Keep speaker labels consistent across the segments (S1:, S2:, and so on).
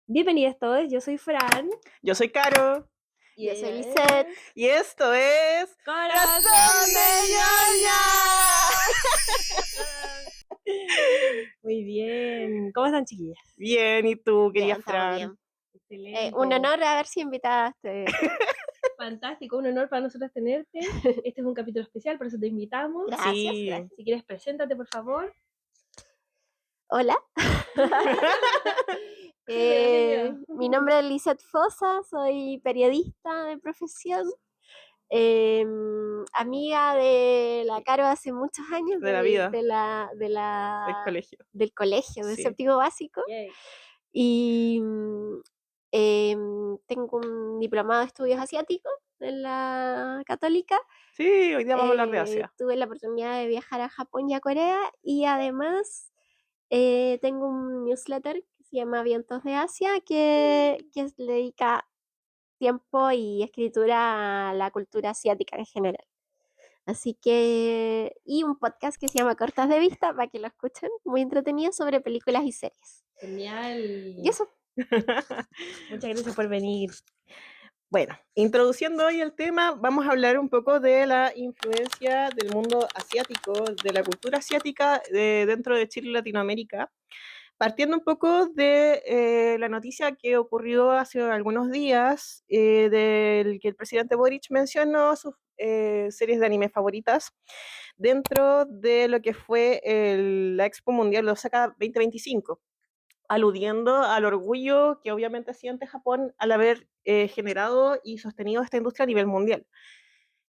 S1: Bienvenidos todos, yo soy Fran.
S2: Yo soy Caro.
S1: Y
S3: Yo soy Lisette.
S2: Y esto es...
S1: ¡Corazón de ñoña! Muy bien. ¿Cómo están, chiquillas?
S2: Bien, ¿y tú, querida
S3: Bien, estamos
S2: Fran?
S3: bien.
S1: Excelente.
S3: Un honor haber sido invitada a este...
S1: Fantástico, un honor para nosotros tenerte. Este es un capítulo especial, por eso te invitamos.
S3: Gracias,
S2: Sí.
S3: gracias.
S1: Si quieres, preséntate, por favor.
S3: Hola. Mi nombre es Lisette Fosa, soy periodista de profesión. Amiga de la Caro hace muchos años.
S2: De la vida.
S3: Del
S2: colegio.
S3: Del colegio, del
S2: Sí.
S3: séptimo básico.
S1: Yay.
S3: Y tengo un diplomado de estudios asiáticos en la Católica.
S2: Sí, hoy día vamos a hablar de Asia.
S3: Tuve la oportunidad de viajar a Japón y a Corea, y además tengo un newsletter que se llama Vientos de Asia, que le dedica tiempo y escritura a la cultura asiática en general. Así que, y un podcast que se llama Cortas de Vista, para que lo escuchen, muy entretenido, sobre películas y series.
S1: Genial.
S3: Y eso.
S1: Muchas gracias por venir.
S2: Bueno, introduciendo hoy el tema, vamos a hablar un poco de la influencia del mundo asiático, de la cultura asiática dentro de Chile y Latinoamérica. Partiendo un poco de la noticia que ocurrió hace algunos días, del que el presidente Boric mencionó sus series de anime favoritas dentro de lo que fue la Expo Mundial de Osaka 2025, aludiendo al orgullo que obviamente siente Japón al haber generado y sostenido esta industria a nivel mundial,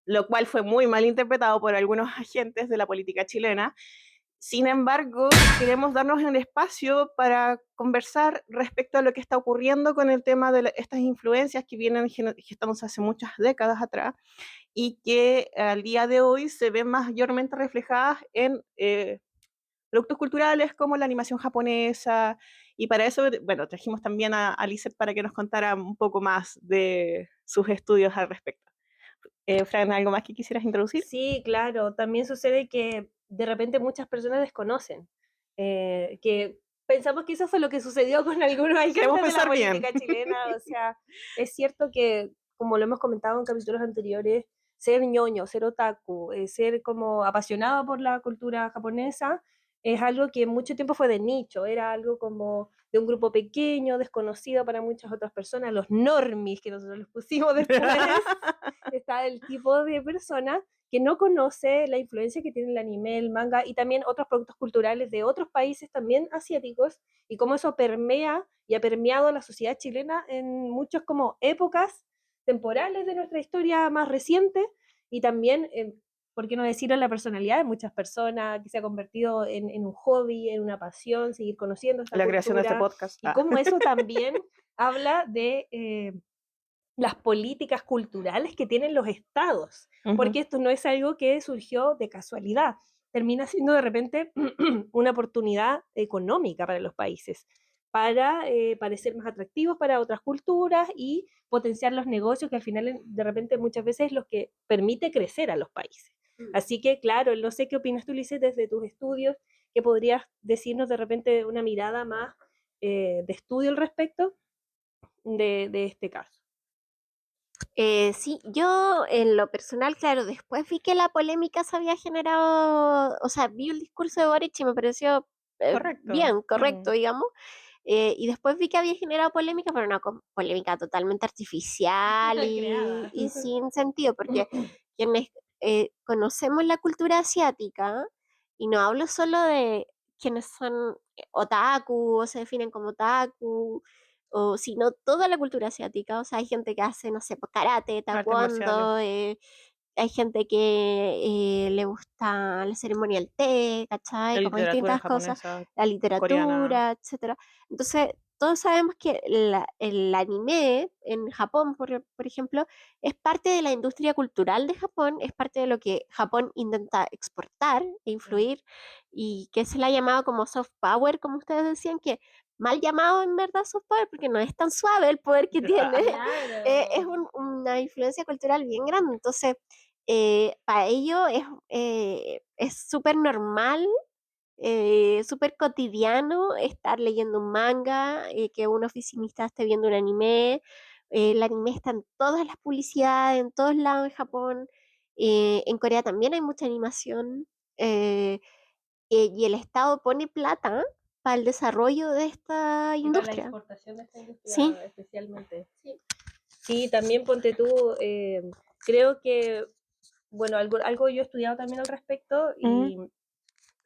S2: lo cual fue muy mal interpretado por algunos agentes de la política chilena. Sin embargo, queremos darnos el espacio para conversar respecto a lo que está ocurriendo con el tema de estas influencias que vienen gestándose hace muchas décadas atrás y que al día de hoy se ven mayormente reflejadas en productos culturales como la animación japonesa. Y para eso, bueno, trajimos también a Lisette para que nos contara un poco más de sus estudios al respecto. Fran, ¿algo más que quisieras introducir?
S1: Sí, claro. También sucede que de repente muchas personas desconocen que pensamos que eso fue lo que sucedió con algunos
S2: Queremos
S1: agentes de la
S2: pensar bien.
S1: política chilena. O sea, es cierto que, como lo hemos comentado en capítulos anteriores, ser ñoño, ser otaku, ser como apasionado por la cultura japonesa, es algo que mucho tiempo fue de nicho, era algo como de un grupo pequeño, desconocido para muchas otras personas, los normies que nosotros les pusimos después. Está el tipo de persona que no conoce la influencia que tiene el anime, el manga y también otros productos culturales de otros países también asiáticos, y cómo eso permea y ha permeado la sociedad chilena en muchas como épocas temporales de nuestra historia más reciente, y también, por qué no decirlo, en la personalidad de muchas personas, que se ha convertido en un hobby, en una pasión, seguir conociendo esta
S2: La
S1: cultura,
S2: creación de este podcast.
S1: y cómo eso también habla de las políticas culturales que tienen los estados, porque esto no es algo que surgió de casualidad, termina siendo de repente una oportunidad económica para los países, para parecer más atractivos para otras culturas y potenciar los negocios, que al final de repente muchas veces es lo que permite crecer a los países. Así que claro, no sé qué opinas tú, Lice, desde tus estudios, que podrías decirnos de repente una mirada más de estudio al respecto de este caso.
S3: Sí, yo en lo personal, claro, después vi que la polémica se había generado, o sea, vi el discurso de Boric y me pareció
S2: Correcto.
S3: bien, correcto, digamos. Y después vi que había generado polémica, pero una polémica totalmente artificial y sin sentido, porque quienes conocemos la cultura asiática, y no hablo solo de quienes son otaku o se definen como otaku, o sino toda la cultura asiática. O sea, hay gente que hace, no sé, karate, taekwondo, hay gente que le gusta la ceremonia del té, ¿cachai?
S2: La
S3: Como
S2: literatura
S3: distintas cosas,
S2: japonesa,
S3: la
S2: coreana.
S3: literatura, etcétera. Entonces, todos sabemos que el anime en Japón, por ejemplo, es parte de la industria cultural de Japón, es parte de lo que Japón intenta exportar e influir, y que se le ha llamado como soft power, como ustedes decían, que mal llamado en verdad soft power, porque no es tan suave el poder que tiene.
S1: Claro.
S3: Es una influencia cultural bien grande. Entonces, para ello es súper normal súper cotidiano estar leyendo un manga, que un oficinista esté viendo un anime. El anime está en todas las publicidades, en todos lados en Japón. En Corea también hay mucha animación. eh, y el Estado pone plata para el desarrollo de esta
S1: Y para la
S3: industria.
S1: exportación de esta industria
S3: Sí.
S1: especialmente.
S3: Sí.
S1: Sí, también ponte tú, creo que, bueno, algo yo he estudiado también al respecto y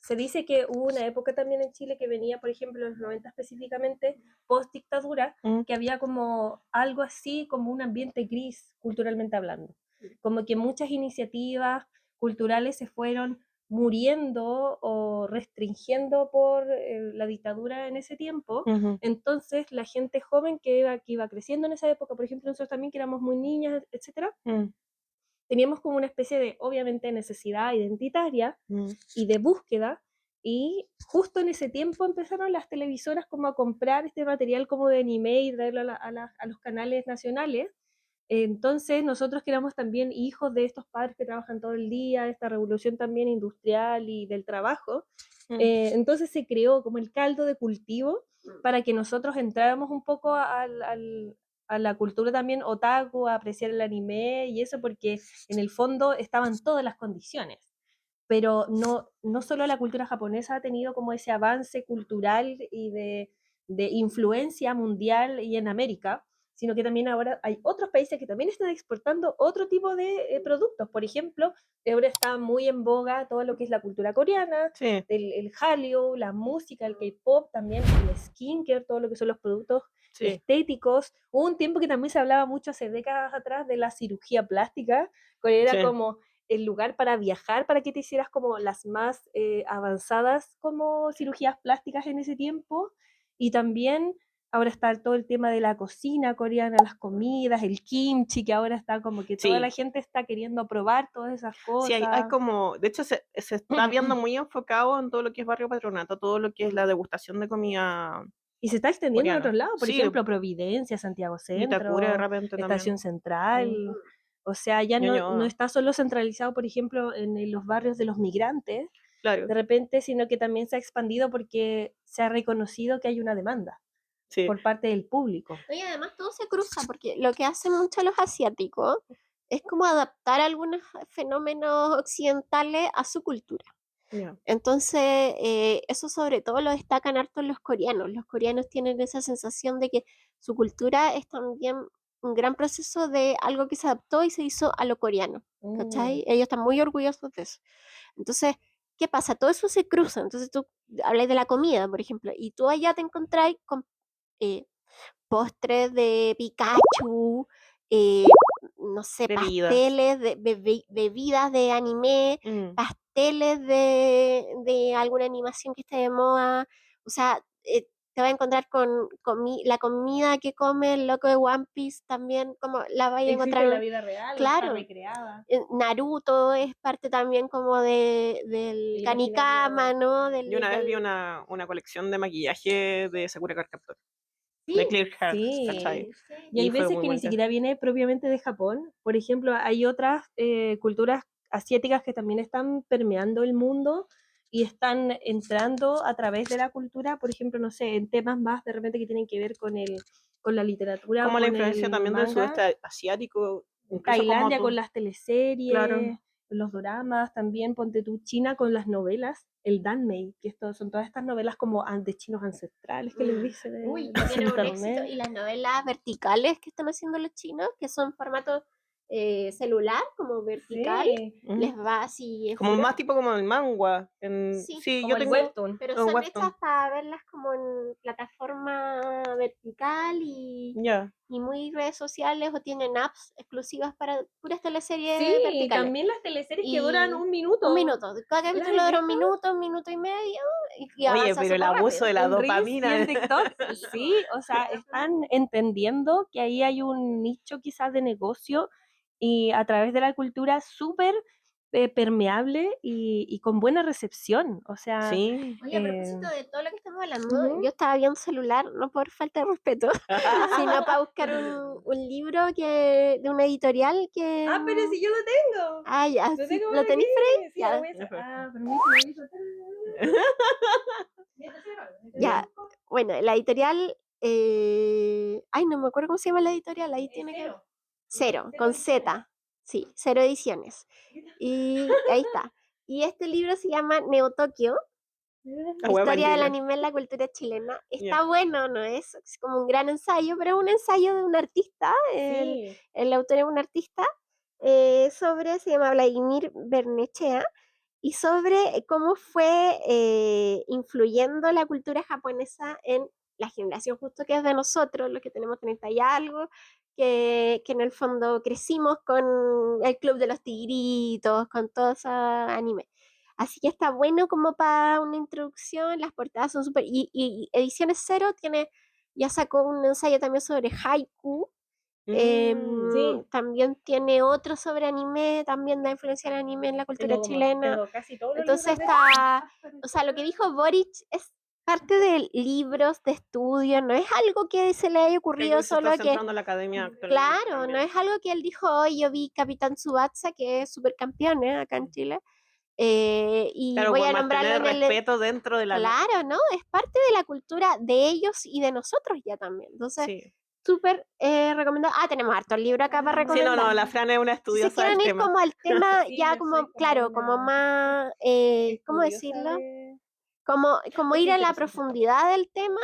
S1: se dice que hubo una época también en Chile que venía, por ejemplo, en los 90 específicamente, post dictadura, que había como algo así, como un ambiente gris, culturalmente hablando. Como que muchas iniciativas culturales se fueron muriendo o restringiendo por la dictadura en ese tiempo. Entonces, la gente joven que iba creciendo en esa época, por ejemplo, nosotros también que éramos muy niñas, etcétera, teníamos como una especie de, obviamente, necesidad identitaria y de búsqueda, y justo en ese tiempo empezaron las televisoras como a comprar este material como de anime y traerlo a los canales nacionales. Entonces nosotros que éramos también hijos de estos padres que trabajan todo el día, esta revolución también industrial y del trabajo, entonces se creó como el caldo de cultivo para que nosotros entráramos un poco a la cultura también otaku, a apreciar el anime y eso, porque en el fondo estaban todas las condiciones. Pero no solo la cultura japonesa ha tenido como ese avance cultural y de influencia mundial y en América, sino que también ahora hay otros países que también están exportando otro tipo de productos. Por ejemplo, ahora está muy en boga todo lo que es la cultura coreana,
S2: Sí.
S1: el Hallyu, la música, el K-pop, también el skincare, todo lo que son los productos estéticos. Hubo un tiempo que también se hablaba mucho hace décadas atrás de la cirugía plástica, que era como el lugar para viajar, para que te hicieras como las más avanzadas como cirugías plásticas en ese tiempo. Y también ahora está todo el tema de la cocina coreana, las comidas, el kimchi, que ahora está como que toda la gente está queriendo probar todas esas cosas.
S2: Sí, hay como, de hecho se está viendo muy enfocado en todo lo que es Barrio Patronato, todo lo que es la degustación de comida.
S1: Y se está extendiendo
S2: coreana.
S1: a otros lados, por
S2: Sí,
S1: ejemplo, Providencia, Santiago
S2: Vitacura de
S1: Centro,
S2: repente
S1: Estación
S2: también.
S1: Central. O sea, ya no
S2: Ñuñoa.
S1: está solo centralizado, por ejemplo, en los barrios de los migrantes,
S2: Claro,
S1: de repente, sino que también se ha expandido porque se ha reconocido que hay una demanda
S2: sí.
S1: por parte del público.
S3: Y además todo se cruza, porque lo que hacen mucho los asiáticos es como adaptar algunos fenómenos occidentales a su cultura.
S2: Yeah.
S3: Entonces, eso sobre todo lo destacan harto los coreanos. Los coreanos tienen esa sensación de que su cultura es también un gran proceso de algo que se adaptó y se hizo a lo coreano, ¿cachai? Ellos están muy orgullosos de eso. Entonces, ¿qué pasa? Todo eso se cruza. Entonces tú hablas de la comida, por ejemplo, y tú allá te encontrás con postres de Pikachu, no sé,
S2: Bebidas.
S3: pasteles, bebidas de anime, pasteles de alguna animación que esté de moda. O sea, te vas a encontrar con la comida que come el loco de One Piece también, como la vas a encontrar
S1: en la vida real,
S3: claro.
S1: está recreada.
S3: Naruto es parte también como del Kanikama, ¿no?
S2: Yo una vez vi una colección de maquillaje de Sakura Card Captor. De Clear Heart, ¿cachai?
S1: Y hay
S2: fue
S1: veces
S2: muy
S1: que ni
S2: bonita.
S1: siquiera viene propiamente de Japón. Por ejemplo, hay otras culturas asiáticas que también están permeando el mundo y están entrando a través de la cultura, por ejemplo, no sé, en temas más de repente que tienen que ver con la literatura,
S2: Como la
S1: con
S2: influencia
S1: el
S2: también del
S1: manga.
S2: sudeste asiático, incluso
S1: Tailandia
S2: como
S1: con las teleseries,
S2: Claro.
S1: los doramas, también ponte tú China con las novelas, el danmei, que son todas estas novelas como de chinos ancestrales que les dicen en
S3: Uy,
S1: los
S3: tiene un éxito.
S1: internet.
S3: Y las novelas verticales que están haciendo los chinos, que son formato celular, como vertical,
S1: Sí.
S3: les va así.
S2: como más tipo como el manga.
S3: Sí,
S1: como
S3: yo
S1: el
S3: tengo,
S1: webtoon.
S3: pero
S2: un
S3: son
S2: webtoon.
S3: hechas para verlas como en plataforma vertical
S2: Ya.
S3: y muy redes sociales, o tienen apps exclusivas para puras teleseries
S1: Sí,
S3: verticales.
S1: también las teleseries que
S3: Y
S1: duran un minuto.
S3: Un minuto. Cada
S1: ¿Las
S3: capítulo
S1: has
S3: dura
S1: visto?
S3: un minuto y medio, y
S2: Oye,
S3: avanza
S2: pero el
S3: súper
S2: abuso
S3: rápido.
S2: de la
S1: En Reels y
S2: dopamina.
S1: en TikTok. Sí, o sea, están entendiendo que ahí hay un nicho quizás de negocio y a través de la cultura súper permeable y con buena recepción. O sea,
S2: Sí.
S3: Oye, a propósito de todo lo que estamos hablando,
S1: Ujú.
S3: yo estaba viendo celular, no por falta de respeto, sino para buscar un libro de una editorial que...
S1: Ah, pero si yo lo tengo.
S3: Ah, ya,
S1: Lo
S3: sí,
S1: tengo
S3: ¿lo
S1: por
S3: tenéis
S1: aquí.
S3: por ahí?
S1: Sí,
S3: Ya,
S1: voy a permiso,
S3: ya. Bueno, la editorial... Ay, no me acuerdo cómo se llama la editorial, ahí tiene que... Cero, con Z. Sí, Cero Ediciones. Y ahí está. Y este libro se llama Neo Tokio,
S2: La wea
S3: Historia del
S2: Evangelion.
S3: anime en la cultura chilena. Está
S2: Ya.
S3: bueno, no es como un gran ensayo, pero es un ensayo de un artista.
S1: Sí.
S3: El autor es un artista se llama Vladimir Bernechea, y sobre cómo fue influyendo la cultura japonesa en la generación justo que es de nosotros, los que tenemos 30 y algo, que en el fondo crecimos con el Club de los Tigritos, con todo ese anime. Así que está bueno como para una introducción, las portadas son súper... Y Ediciones Cero ya sacó un ensayo también sobre haiku.
S1: Sí.
S3: También tiene otro sobre anime, también da influencia del anime en la cultura chilena.
S1: Tengo casi todos los
S3: Entonces
S1: libros de
S3: está, o sea, lo que dijo Boric es parte de libros de estudio, no es algo que se le haya
S2: Que
S3: ocurrido
S2: algo que se está
S3: solo que,
S2: centrando en la academia actualmente
S3: claro, no
S2: también.
S3: es algo que él dijo hoy, yo vi Capitán Tsubasa, que es supercampeón acá en Chile, y
S2: Claro,
S3: voy
S2: por
S3: a nombrarlo
S2: mantener
S3: en
S2: el respeto dentro de la...
S3: Claro, ¿no? Es parte de la cultura de ellos y de nosotros ya también. Entonces,
S2: Sí.
S3: súper recomendado. Ah, tenemos harto el libro acá para
S2: Sí, no,
S3: recomendar.
S2: la Fran es una
S3: Si se
S2: estudiosa
S3: quieren
S2: del
S3: ir
S2: tema.
S3: como al tema,
S1: Sí,
S3: ya
S1: yo
S3: como,
S1: soy como
S3: claro,
S1: una
S3: como más, ¿cómo
S1: estudiosa
S3: decirlo?
S1: de...
S3: Como
S1: Es
S3: ir a la
S1: interesante.
S3: profundidad del tema,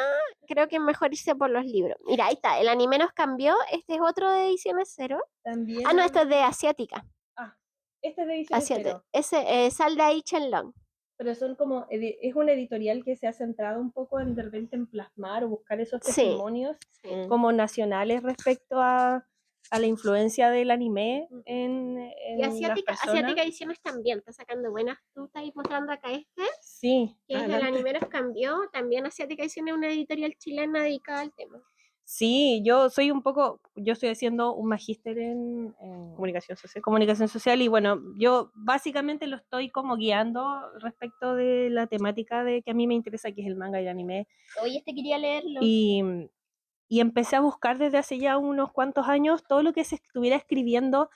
S3: creo que es mejor irse por los libros. Mira, ahí está, el anime nos cambió, este es otro de Ediciones Cero.
S1: También
S3: Ah, no, este es de Asiática.
S1: Ah, este es de Ediciones Cero.
S3: Ese, Sal de ahí Chenlong.
S1: Pero son como, es una editorial que se ha centrado un poco en de repente en plasmar o buscar esos
S3: Sí,
S1: testimonios
S3: sí.
S1: como nacionales respecto a la influencia del anime en
S3: Y
S1: las
S3: Asiática
S1: personas.
S3: Ediciones también está sacando buenas. Tú estás mostrando acá
S1: Sí,
S3: que es el
S2: Adelante.
S3: anime nos cambió. También Asiática Ediciones es una editorial chilena dedicada al tema.
S1: sí, yo estoy haciendo un magíster en
S2: Comunicación social.
S1: comunicación social y bueno, yo básicamente lo estoy como guiando respecto de la temática de que a mí me interesa, que es el manga y el anime.
S3: Oye, quería leerlo.
S1: Y empecé a buscar desde hace ya unos cuantos años todo lo que se estuviera escribiendo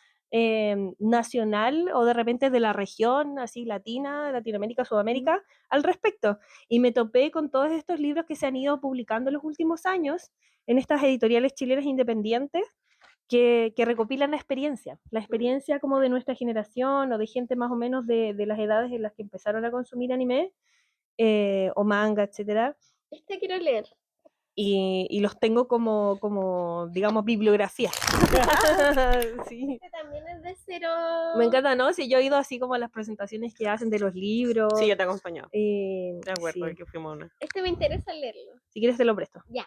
S1: nacional o de repente de la región, así latina, Latinoamérica, Sudamérica, al respecto. Y me topé con todos estos libros que se han ido publicando en los últimos años en estas editoriales chilenas independientes que recopilan la experiencia como de nuestra generación o de gente más o menos de las edades en las que empezaron a consumir anime o manga, etcétera.
S3: Quiero leer.
S1: Y los tengo como, digamos, bibliografía. Sí.
S3: También es de Cero.
S1: Me encanta, ¿no? Si yo he ido así como a las presentaciones que hacen de los libros.
S2: Sí, yo te acompaño.
S1: De
S2: De acuerdo, que fuimos una.
S3: Me interesa leerlo.
S1: Si quieres te lo presto.
S3: Ya.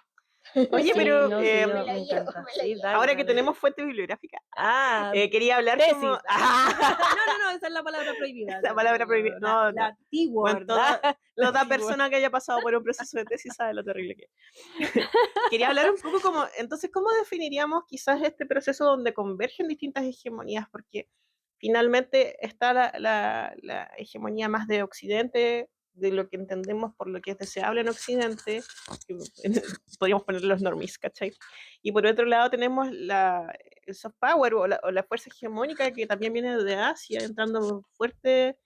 S2: Oye,
S1: Sí,
S2: pero
S1: no, sí, me encanta. Sí, dale,
S2: ahora que
S1: dale.
S2: tenemos fuente bibliográfica,
S1: Quería
S2: hablar
S1: tesis.
S2: como...
S1: No, esa es la palabra prohibida.
S2: La palabra prohibida. No,
S1: La T-word.
S2: Bueno, toda persona que haya pasado por un proceso de tesis sabe lo terrible que es. Quería hablar un poco como, entonces, ¿cómo definiríamos quizás este proceso donde convergen distintas hegemonías? Porque finalmente está la hegemonía más de Occidente, de lo que entendemos por lo que es deseable en Occidente, que podríamos poner los normies, ¿cachai? Y por otro lado tenemos el soft power o la fuerza hegemónica que también viene de Asia, entrando fuerte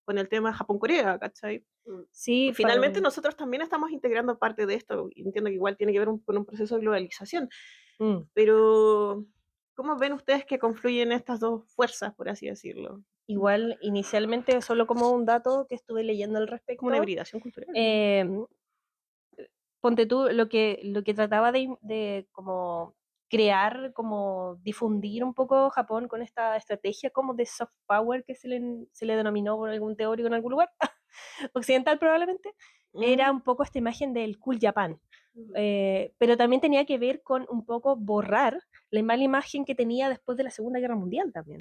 S2: con el tema Japón-Corea, ¿cachai?
S1: Sí,
S2: Finalmente nosotros también estamos integrando parte de esto, y entiendo que igual tiene que ver con un proceso de globalización, pero ¿cómo ven ustedes que confluyen estas dos fuerzas, por así decirlo?
S1: Igual, inicialmente, solo como un dato que estuve leyendo al respecto.
S2: Como una hibridación cultural.
S1: Ponte tú, lo que trataba de como crear, como difundir un poco Japón con esta estrategia como de soft power que se le denominó por algún teórico en algún lugar, occidental probablemente, era un poco esta imagen del cool Japan. Pero también tenía que ver con un poco borrar la mala imagen que tenía después de la Segunda Guerra Mundial también.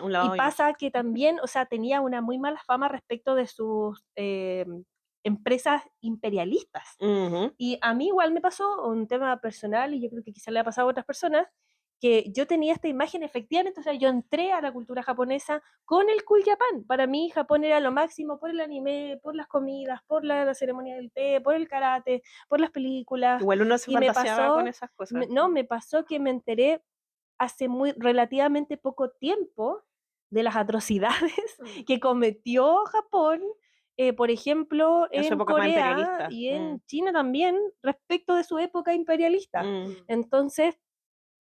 S2: Un lado
S1: y pasa que también, o sea, tenía una muy mala fama respecto de sus empresas imperialistas. Y a mí igual me pasó un tema personal, y yo creo que quizás le ha pasado a otras personas, que yo tenía esta imagen efectivamente, o sea, yo entré a la cultura japonesa con el Cool Japan. Para mí Japón era lo máximo por el anime, por las comidas, por la ceremonia del té, por el karate, por las películas.
S2: Igual uno se
S1: Y me
S2: fantaseaba con
S1: pasó,
S2: esas cosas.
S1: me pasó que me enteré hace relativamente poco tiempo de las atrocidades que cometió Japón, por ejemplo,
S2: En su
S1: en
S2: época más
S1: Corea
S2: imperialista.
S1: y en China también, respecto de su época imperialista. Entonces,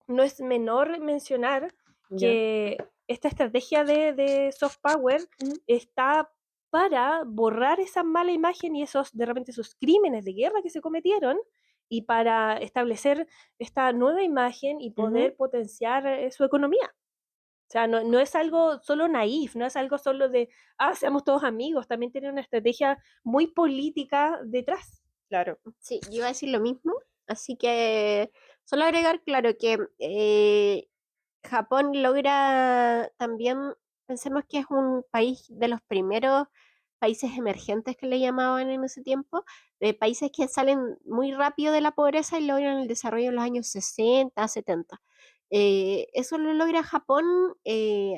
S1: no es menor mencionar
S2: Ya.
S1: que esta estrategia de soft power está para borrar esa mala imagen y de repente esos crímenes de guerra que se cometieron, y para establecer esta nueva imagen y poder potenciar su economía. O sea, no es algo solo naif, no es algo solo de, seamos todos amigos, también tiene una estrategia muy política detrás.
S2: Claro.
S3: Sí, yo iba a decir lo mismo, así que solo agregar, claro, que Japón logra también, pensemos que es un país de los primeros países emergentes que le llamaban en ese tiempo, de países que salen muy rápido de la pobreza y logran el desarrollo en los años 60, 70. Eso lo logra Japón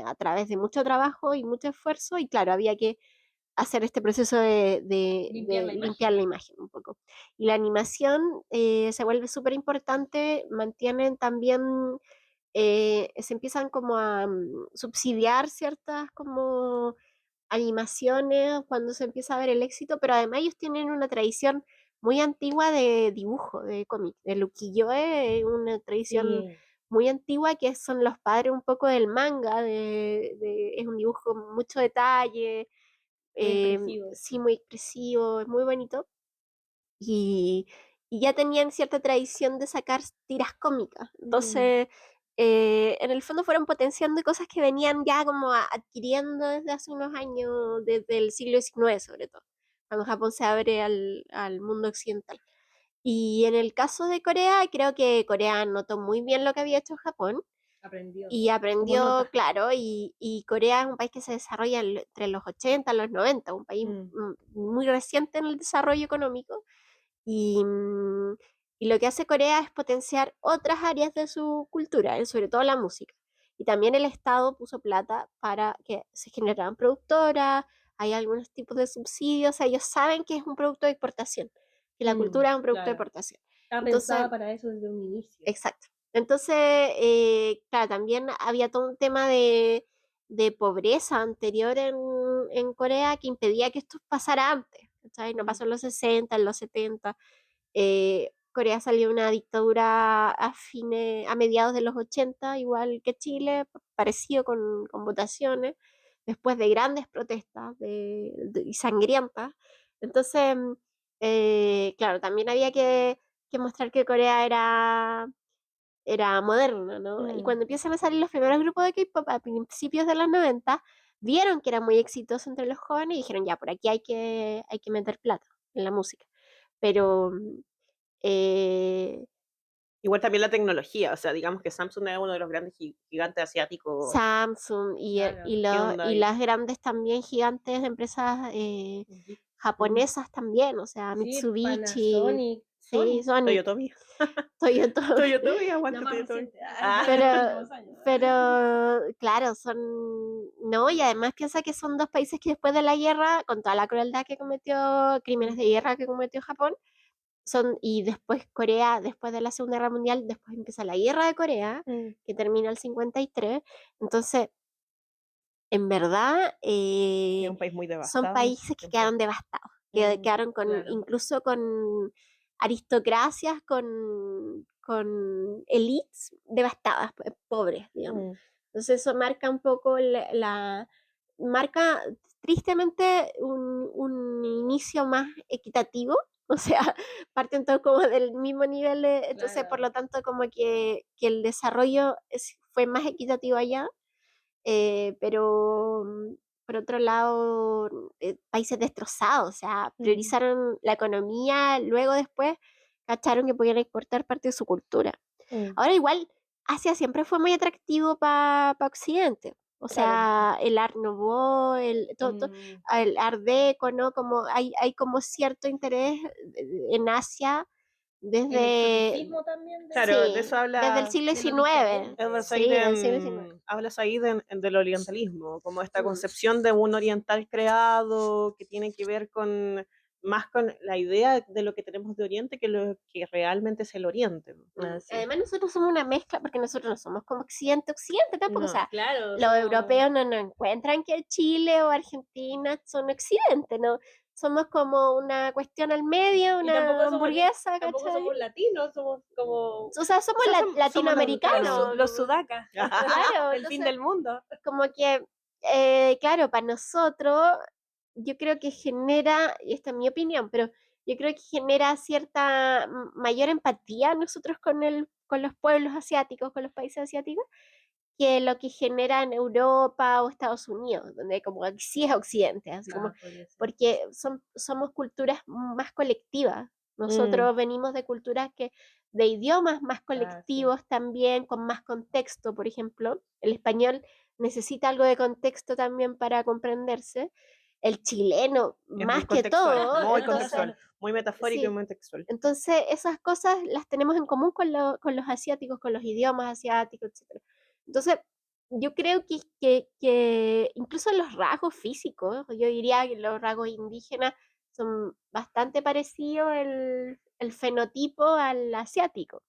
S3: a través de mucho trabajo y mucho esfuerzo, y claro, había que hacer este proceso de limpiar la imagen un poco. Y la animación se vuelve súper importante, mantienen también, se empiezan como a subsidiar ciertas como animaciones cuando se empieza a ver el éxito, pero además ellos tienen una tradición muy antigua de dibujo, de cómic. El ukiyo-e es una tradición muy antigua que son los padres un poco del manga, es un dibujo con mucho detalle, sí, muy expresivo, es muy bonito. Y, y ya tenían cierta tradición de sacar tiras cómicas. Entonces, en el fondo fueron potenciando cosas que venían ya como adquiriendo desde hace unos años, desde el siglo XIX sobre todo, cuando Japón se abre al mundo occidental. Y en el caso de Corea, creo que Corea notó muy bien lo que había hecho Japón. Y aprendió, claro, y Corea es un país que se desarrolla entre los 80 y los 90, un país muy reciente en el desarrollo económico. Y, y lo que hace Corea es potenciar otras áreas de su cultura, sobre todo la música. Y también el Estado puso plata para que se generaran productoras, hay algunos tipos de subsidios, ellos saben que es un producto de exportación, que la cultura es un producto de exportación.
S1: Está pensada para eso desde un inicio.
S3: Exacto. Entonces, claro, también había todo un tema de pobreza anterior en Corea que impedía que esto pasara antes. ¿Sabes? No pasó en los 60, en los 70. Corea salió una dictadura a mediados de los 80, igual que Chile, parecido con votaciones, después de grandes protestas y sangrientas. Entonces, claro, también había que mostrar que Corea era moderna, ¿no? Y cuando empiezan a salir los primeros grupos de K-pop a principios de los 90, vieron que era muy exitoso entre los jóvenes y dijeron, ya, por aquí hay que meter plata en la música. Pero
S2: igual también la tecnología, o sea, digamos que Samsung es uno de los grandes gigantes asiáticos.
S3: Samsung y las grandes también gigantes empresas japonesas también, o sea, Mitsubishi,
S1: Panasonic,
S3: sí, Sony,
S2: Toyotomi.
S3: Toyotomi.
S2: Toyotomi, aguanta Toyotomi.
S3: Pero claro, no, y además piensa que son dos países que después de la guerra, con toda la crueldad que cometió, crímenes de guerra que cometió Japón, y después Corea, después de la Segunda Guerra Mundial, después empieza la Guerra de Corea, que termina el 53. Entonces, en verdad,
S2: Es un país muy devastado.
S3: son países que quedaron devastados, que quedaron incluso con aristocracias, con elites devastadas, pobres, digamos. Entonces eso marca un poco marca tristemente un inicio más equitativo, o sea, parten todos como del mismo nivel, entonces por lo tanto como que el desarrollo fue más equitativo allá, pero por otro lado, países destrozados, o sea, priorizaron la economía, luego después cacharon que podían exportar parte de su cultura. Ahora igual, Asia siempre fue muy atractivo para Occidente. O sea, el Art Nouveau, el Art Deco, ¿no? Como hay como cierto interés en Asia
S1: El
S3: desde,
S1: exoticismo también.
S2: Claro, de
S3: sí,
S2: eso
S3: desde el
S2: habla,
S3: siglo
S1: de los
S3: XIX.
S1: diferentes.
S3: Sí, del siglo XIX.
S2: hablas ahí del orientalismo, como esta
S3: Mm.
S2: concepción de un oriental creado que tiene que ver más con la idea de lo que tenemos de Oriente que lo que realmente es el Oriente.
S1: Ah, sí.
S3: Además nosotros somos una mezcla, porque nosotros no somos como Occidente tampoco, o
S2: No.
S3: sea,
S1: Claro,
S3: los
S1: somos-
S3: europeos no encuentran que Chile o Argentina son Occidente, ¿no? Somos como una cuestión al medio,
S1: y tampoco
S3: una
S1: somos,
S3: hamburguesa,
S1: tampoco
S3: ¿cachai?
S1: somos latinos, somos como
S3: O sea, somos
S2: O sea, somos
S3: latinoamericanos.
S1: los sudacas.
S3: Claro,
S1: El fin
S3: entonces,
S1: del mundo.
S3: como que, claro, para nosotros, yo creo que genera, y esta es mi opinión, pero yo creo que genera cierta mayor empatía nosotros con los pueblos asiáticos, con los países asiáticos, que lo que genera en Europa o Estados Unidos, donde como que sí es Occidente, así como, porque somos culturas más colectivas. Nosotros venimos de culturas de idiomas más colectivos también, con más contexto, por ejemplo. El español necesita algo de contexto también para comprenderse. El chileno,
S2: Es muy
S3: más que
S2: contextual,
S3: todo.
S2: muy
S3: Entonces,
S2: contextual, muy metafórico y
S3: sí.
S2: muy textual.
S3: Entonces, esas cosas las tenemos en común con los asiáticos, con los idiomas asiáticos, etc. Entonces, yo creo que incluso los rasgos físicos, yo diría que los rasgos indígenas son bastante parecidos el fenotipo al asiático.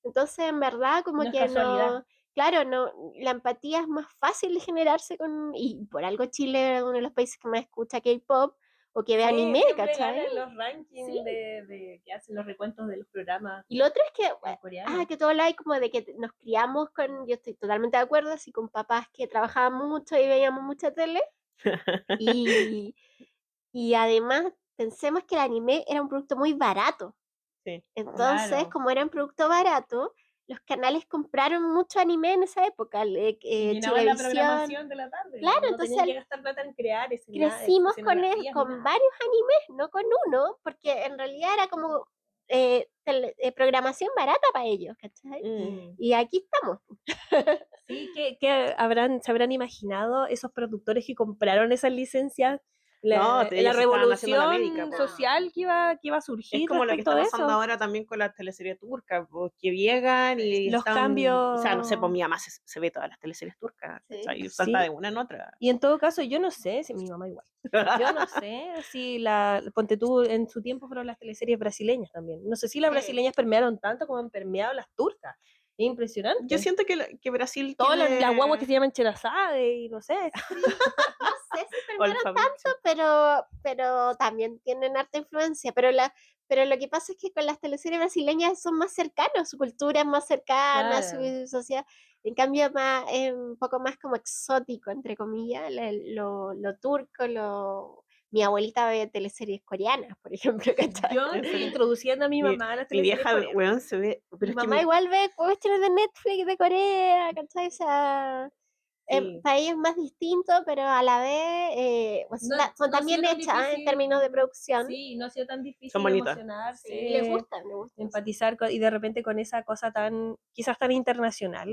S3: Entonces, en verdad, como
S1: No es
S3: que
S1: casualidad.
S3: no, claro, no, la empatía es más fácil de generarse y por algo Chile es uno de los países que más escucha K-pop o que ve anime,
S1: siempre
S3: ¿cachai?
S1: ganan los rankings
S3: Sí.
S1: de que hacen los recuentos de los programas
S3: Y lo otro es que,
S1: coreanos.
S3: que todo hay como de que nos criamos yo estoy totalmente de acuerdo, así con papás que trabajaban mucho y veíamos mucha tele. Y, y además pensemos que el anime era un producto muy barato.
S2: Sí.
S3: Entonces,
S1: Claro.
S3: como era un producto barato, los canales compraron mucho anime en esa época.
S1: Y llenaban la
S3: Chilevisión.
S1: programación de la tarde.
S3: Claro,
S1: no
S3: entonces
S1: tenían que gastar plata en crear
S3: crecimos
S1: escenografías ni
S3: con
S1: nada.
S3: varios animes, no con uno, porque en realidad era como programación barata para ellos, ¿cachai? Y aquí estamos.
S1: Sí, se habrán imaginado esos productores que compraron esas licencias,
S2: No,
S1: la
S2: ellos estaban haciendo la médica,
S1: revolución
S2: po.
S1: social que iba a
S2: Es
S1: surgir
S2: como lo que
S1: respecto
S2: está
S1: de
S2: pasando
S1: eso.
S2: ahora también con la teleserie turca, pues, que llegan y
S1: Los
S2: están, o sea, no sé, pues
S1: cambios.
S2: mi mamá se ve todas las teleseries turcas,
S3: Sí.
S2: ¿cachai? Y salta
S1: Sí.
S2: de una en otra.
S1: Y en todo caso, yo no sé, si mi mamá igual. Yo no sé si ponte tú, en su tiempo fueron las teleseries brasileñas también. No sé si las
S3: Sí.
S1: brasileñas permearon tanto como han permeado las turcas. Es impresionante.
S2: Yo siento que Brasil
S1: Todas
S2: tiene...
S1: las guaguas que se llaman Cherazade y no sé.
S3: No sé si
S2: o el
S3: permearon
S2: Fabricio.
S3: pero también tienen harta influencia. Pero lo que pasa es que con las teleseries brasileñas son más cercanos, su cultura es más cercana,
S1: Claro.
S3: su sociedad. En cambio, es un poco más como exótico, entre comillas, lo turco. Mi abuelita ve teleseries coreanas, por ejemplo, ¿cachai?
S1: Yo estoy introduciendo a mi mamá a las
S2: Mi
S1: teleseries
S2: vieja,
S1: coreanas.
S2: weón, se ve...
S3: Mi
S2: Pero es que
S3: mamá igual ve cuestiones de Netflix de Corea, ¿cachai? O sea,
S2: sí.
S3: para ellos es más distinto, pero a la vez pues
S1: No,
S3: son
S1: no ha
S3: también
S1: sido tan
S3: hechas en
S1: difícil.
S3: términos de producción.
S1: Sí, no ha sido tan
S2: Son
S1: difícil
S2: bonitas.
S1: emocionarse,
S3: Sí, les gusta.
S1: empatizar y de repente con esa cosa quizás tan internacional,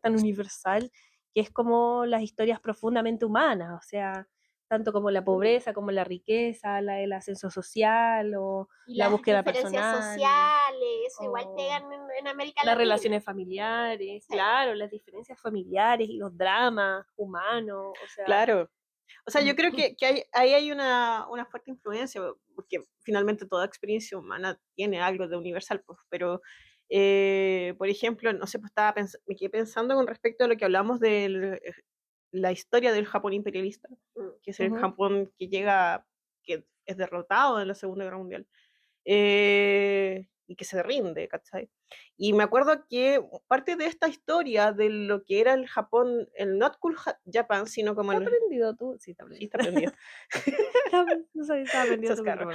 S1: tan universal, que es como las historias profundamente humanas, o sea, tanto como la pobreza, como la riqueza, el ascenso social o
S3: Y
S1: la
S3: las
S1: búsqueda
S3: diferencias
S1: personal,
S3: sociales, eso igual
S1: o
S3: pegan en América
S1: las
S3: Latina.
S1: relaciones familiares,
S3: Sí.
S1: claro, las diferencias familiares y los dramas humanos, o sea,
S2: Claro. O sea, yo creo que ahí hay una fuerte influencia, porque finalmente toda experiencia humana tiene algo de universal, pues, pero, por ejemplo, no sé, pues me quedé pensando con respecto a lo que hablamos de la historia del Japón imperialista, que es el Japón que es derrotado en la Segunda Guerra Mundial, y que se rinde, ¿cachai? Y me acuerdo que parte de esta historia de lo que era el Japón, el not cool Japan, sino como
S1: ¿te has aprendido tú? Sí, te
S2: Sí, está aprendido.
S1: no sabía, estaba aprendiendo
S2: Chascarro.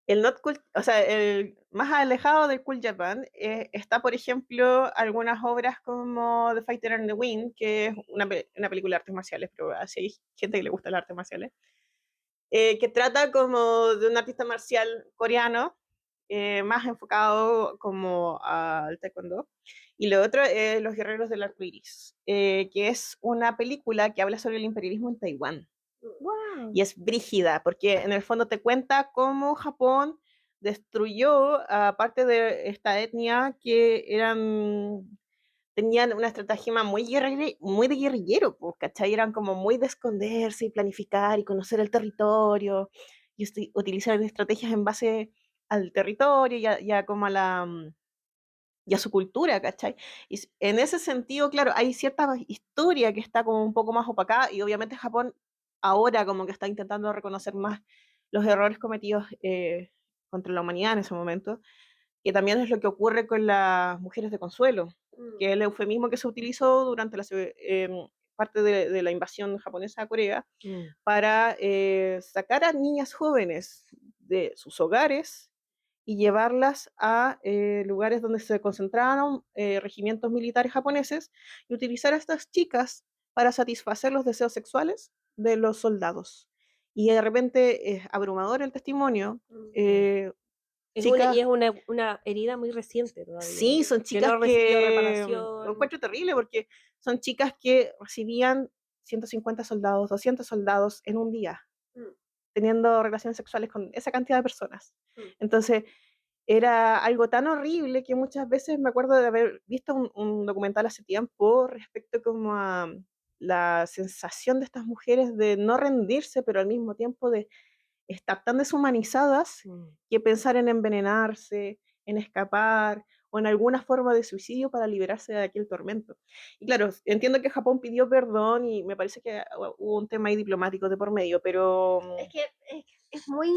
S2: El not cool, o sea, el más alejado del cool Japan está, por ejemplo, algunas obras como The Fighter and the Wind, que es una película de artes marciales, pero así hay gente que le gusta las artes marciales, que trata como de un artista marcial coreano, más enfocado como al taekwondo. Y lo otro es Los Guerreros del Arco Iris, que es una película que habla sobre el imperialismo en Taiwán.
S1: Wow.
S2: Y es brígida, porque en el fondo te cuenta cómo Japón destruyó a parte de esta etnia que tenían una estrategia muy de guerrillero, pues, ¿cachai? Eran como muy de esconderse y planificar y conocer el territorio y utilizar estrategias en base al territorio y a como y a su cultura, ¿cachai? Y en ese sentido, claro, hay cierta historia que está como un poco más opacada y obviamente Japón ahora como que está intentando reconocer más los errores cometidos contra la humanidad en ese momento, que también es lo que ocurre con las mujeres de consuelo, que es el eufemismo que se utilizó durante la parte de la invasión japonesa a Corea para sacar a niñas jóvenes de sus hogares y llevarlas a lugares donde se concentraron regimientos militares japoneses y utilizar a estas chicas para satisfacer los deseos sexuales de los soldados. Y de repente es abrumador el testimonio. Chicas,
S1: Y es una herida muy reciente todavía,
S2: sí, son
S1: que
S2: chicas
S1: no ha recibido
S2: que
S1: reparación.
S2: lo encuentro terrible porque son chicas que recibían 150 soldados, 200 soldados en un día, teniendo relaciones sexuales con esa cantidad de personas. Entonces, era algo tan horrible que muchas veces me acuerdo de haber visto un documental hace tiempo respecto como a la sensación de estas mujeres de no rendirse, pero al mismo tiempo de estar tan deshumanizadas que pensar en envenenarse, en escapar o en alguna forma de suicidio para liberarse de aquel tormento. Y claro, entiendo que Japón pidió perdón y me parece que hubo un tema ahí diplomático de por medio, pero
S3: Es que es muy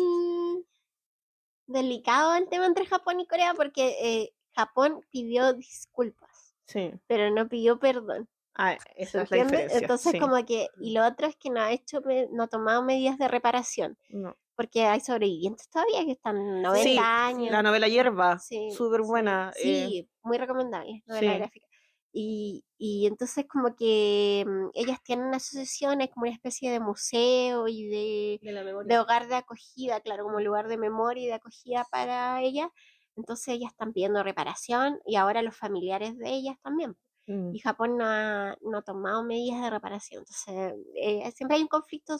S3: delicado el tema entre Japón y Corea porque Japón pidió disculpas,
S2: sí,
S3: pero no pidió perdón. ¿Se
S2: esa es la
S3: entiende?
S2: diferencia,
S3: Entonces
S2: sí.
S3: como que, y lo otro es que no ha tomado medidas de reparación,
S2: No.
S3: porque hay sobrevivientes todavía que están 90
S2: Sí,
S3: años.
S2: la novela Hierba,
S3: Sí,
S2: súper buena.
S3: sí, muy recomendable, novela
S2: Sí.
S3: gráfica. Y entonces como que ellas tienen asociaciones como una especie de museo y
S1: De la
S3: de
S1: memoria.
S3: hogar de acogida, claro, como lugar de memoria y de acogida para ellas. Entonces ellas están pidiendo reparación y ahora los familiares de ellas también. Y Japón no ha tomado medidas de reparación. Entonces siempre hay un conflicto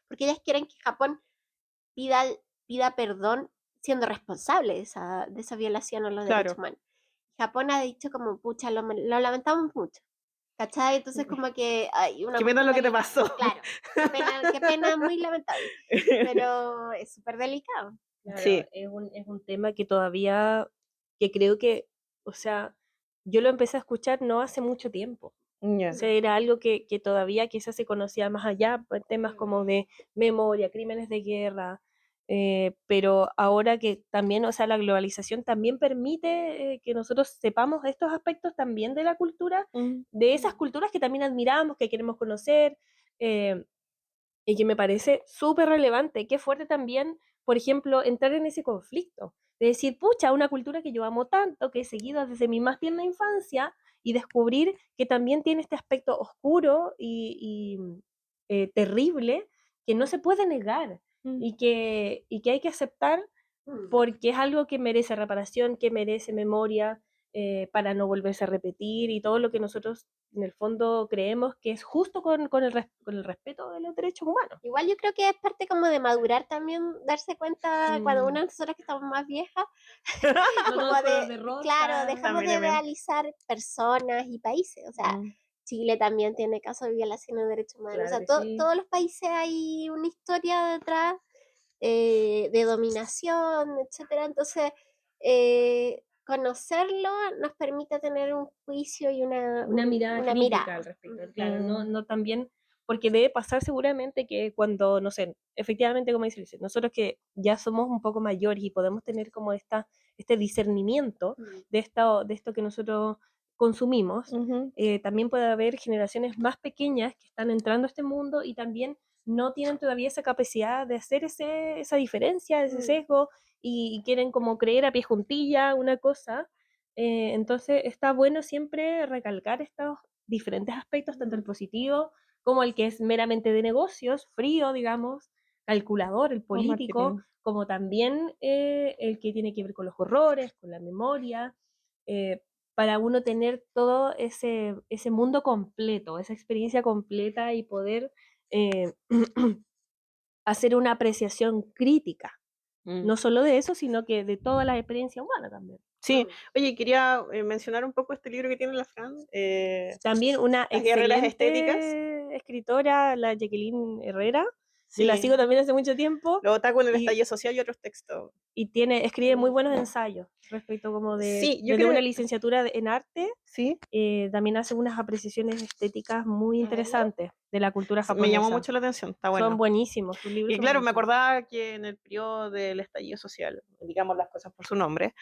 S3: porque ellas quieren que Japón pida, pida perdón siendo responsable de esa violación a los derechos
S2: Claro.
S3: humanos. Japón ha dicho como, pucha, lo lamentamos mucho, ¿cachai? Entonces como que hay una
S2: Qué pena
S3: cuestión
S2: lo que te
S3: delicada.
S2: pasó.
S3: Claro, qué pena, muy lamentable, pero es súper delicado.
S1: Claro,
S2: Sí.
S1: es un tema que todavía, que creo que, o sea, yo lo empecé a escuchar no hace mucho tiempo.
S2: Ya.
S1: O sea, era algo que todavía quizás se conocía más allá, por temas como de memoria, crímenes de guerra, pero ahora que también, o sea, la globalización también permite que nosotros sepamos estos aspectos también de la cultura, de esas culturas que también admiramos, que queremos conocer, eh, y que me parece súper relevante. Qué fuerte también, por ejemplo, entrar en ese conflicto. De decir, pucha, una cultura que yo amo tanto, que he seguido desde mi más tierna infancia, y descubrir que también tiene este aspecto oscuro y terrible que no se puede negar y que hay que aceptar porque es algo que merece reparación, que merece memoria, para no volverse a repetir y todo lo que nosotros en el fondo creemos que es justo con el respeto de los derechos humanos.
S3: Igual yo creo que es parte como de madurar también, darse cuenta cuando una de nosotras que estamos más viejas,
S1: No todo
S3: como
S1: es color de rosa.
S3: claro, dejamos de
S2: También.
S3: idealizar personas y países, o sea, Chile también tiene casos de violación de derechos humanos,
S1: Claro
S3: o sea,
S1: que sí.
S3: todos los países hay una historia detrás de dominación, etcétera. Entonces, conocerlo nos permite tener un juicio y
S1: Una mirada
S3: una
S1: crítica
S3: mirada.
S1: al respecto, claro, no también, porque debe pasar seguramente que cuando, no sé, efectivamente como dice Luis, nosotros que ya somos un poco mayores y podemos tener como este discernimiento de esto que nosotros consumimos, también puede haber generaciones más pequeñas que están entrando a este mundo y también no tienen todavía esa capacidad de hacer esa diferencia, ese sesgo, y quieren como creer a pie juntilla una cosa. Entonces está bueno siempre recalcar estos diferentes aspectos, tanto el positivo como el que es meramente de negocios, frío, digamos, calculador, el político, como también el que tiene que ver con los horrores, con la memoria, para uno tener todo ese mundo completo, esa experiencia completa y poder hacer una apreciación crítica
S2: Mm.
S1: No solo de eso, sino que de toda la experiencia humana también.
S2: Sí, oye, quería mencionar un poco este libro que tiene la Fran,
S1: También una
S2: Las guerreras estéticas.
S1: excelente escritora, la Jacqueline Herrera. Yo la
S2: Sí,
S1: sigo también hace mucho tiempo
S2: los otaku en el
S1: y,
S2: estallido social y otros textos.
S1: y escribe muy buenos ensayos respecto como
S2: Sí, yo
S1: desde
S2: creo,
S1: una licenciatura en arte.
S2: sí,
S1: También hace unas apreciaciones estéticas muy interesantes de la cultura
S2: me llamó
S1: japonesa.
S2: mucho la atención, está
S1: Son
S2: bueno.
S1: buenísimos, sus libros
S2: Y
S1: son
S2: claro, me
S1: buenísimos.
S2: acordaba que en el periodo del estallido social, digamos las cosas por su nombre,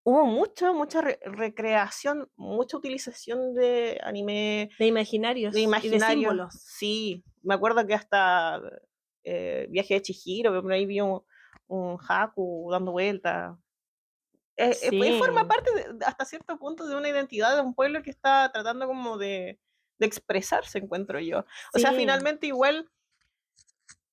S2: hubo mucha recreación, mucha utilización de anime,
S1: De imaginarios
S2: de
S1: y de
S2: imaginario.
S1: símbolos.
S2: Sí, me acuerdo que hasta Viaje de Chihiro, por ahí vi un Haku dando vueltas.
S1: Sí,
S2: Forma parte hasta cierto punto de una identidad de un pueblo que está tratando como de expresarse, encuentro yo. O sea,
S1: sí.
S2: finalmente igual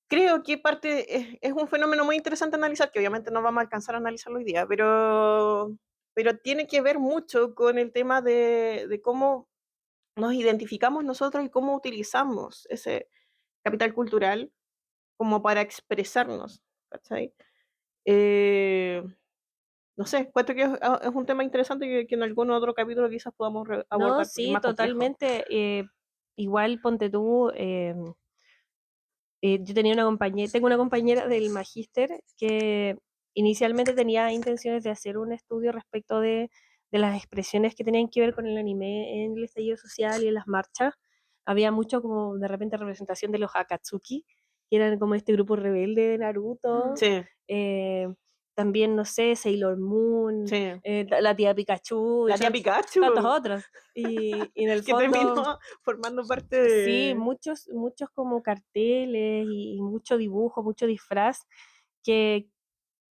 S2: creo que parte es un fenómeno muy interesante analizar, que obviamente no vamos a alcanzar a analizarlo hoy día, pero tiene que ver mucho con el tema de cómo nos identificamos nosotros y cómo utilizamos ese capital cultural como para expresarnos, ¿cachai? No sé, encuentro que es un tema interesante que en algún otro capítulo quizás podamos
S1: No,
S2: abordar porque es
S1: sí,
S2: más complejo.
S1: totalmente. Igual ponte tú, yo tengo una compañera del magíster que inicialmente tenía intenciones de hacer un estudio respecto de las expresiones que tenían que ver con el anime en el estallido social y en las marchas. Había mucho como de repente representación de los Akatsuki, que eran como este grupo rebelde de Naruto.
S2: Sí,
S1: Eh, También, no sé, Sailor Moon,
S2: sí.
S1: la tía Pikachu y
S2: La tía Pikachu,
S1: tantos otros. Y en el
S2: que terminó
S1: fondo,
S2: formando parte
S1: sí,
S2: de...
S1: muchos como carteles y mucho dibujo, mucho disfraz, que,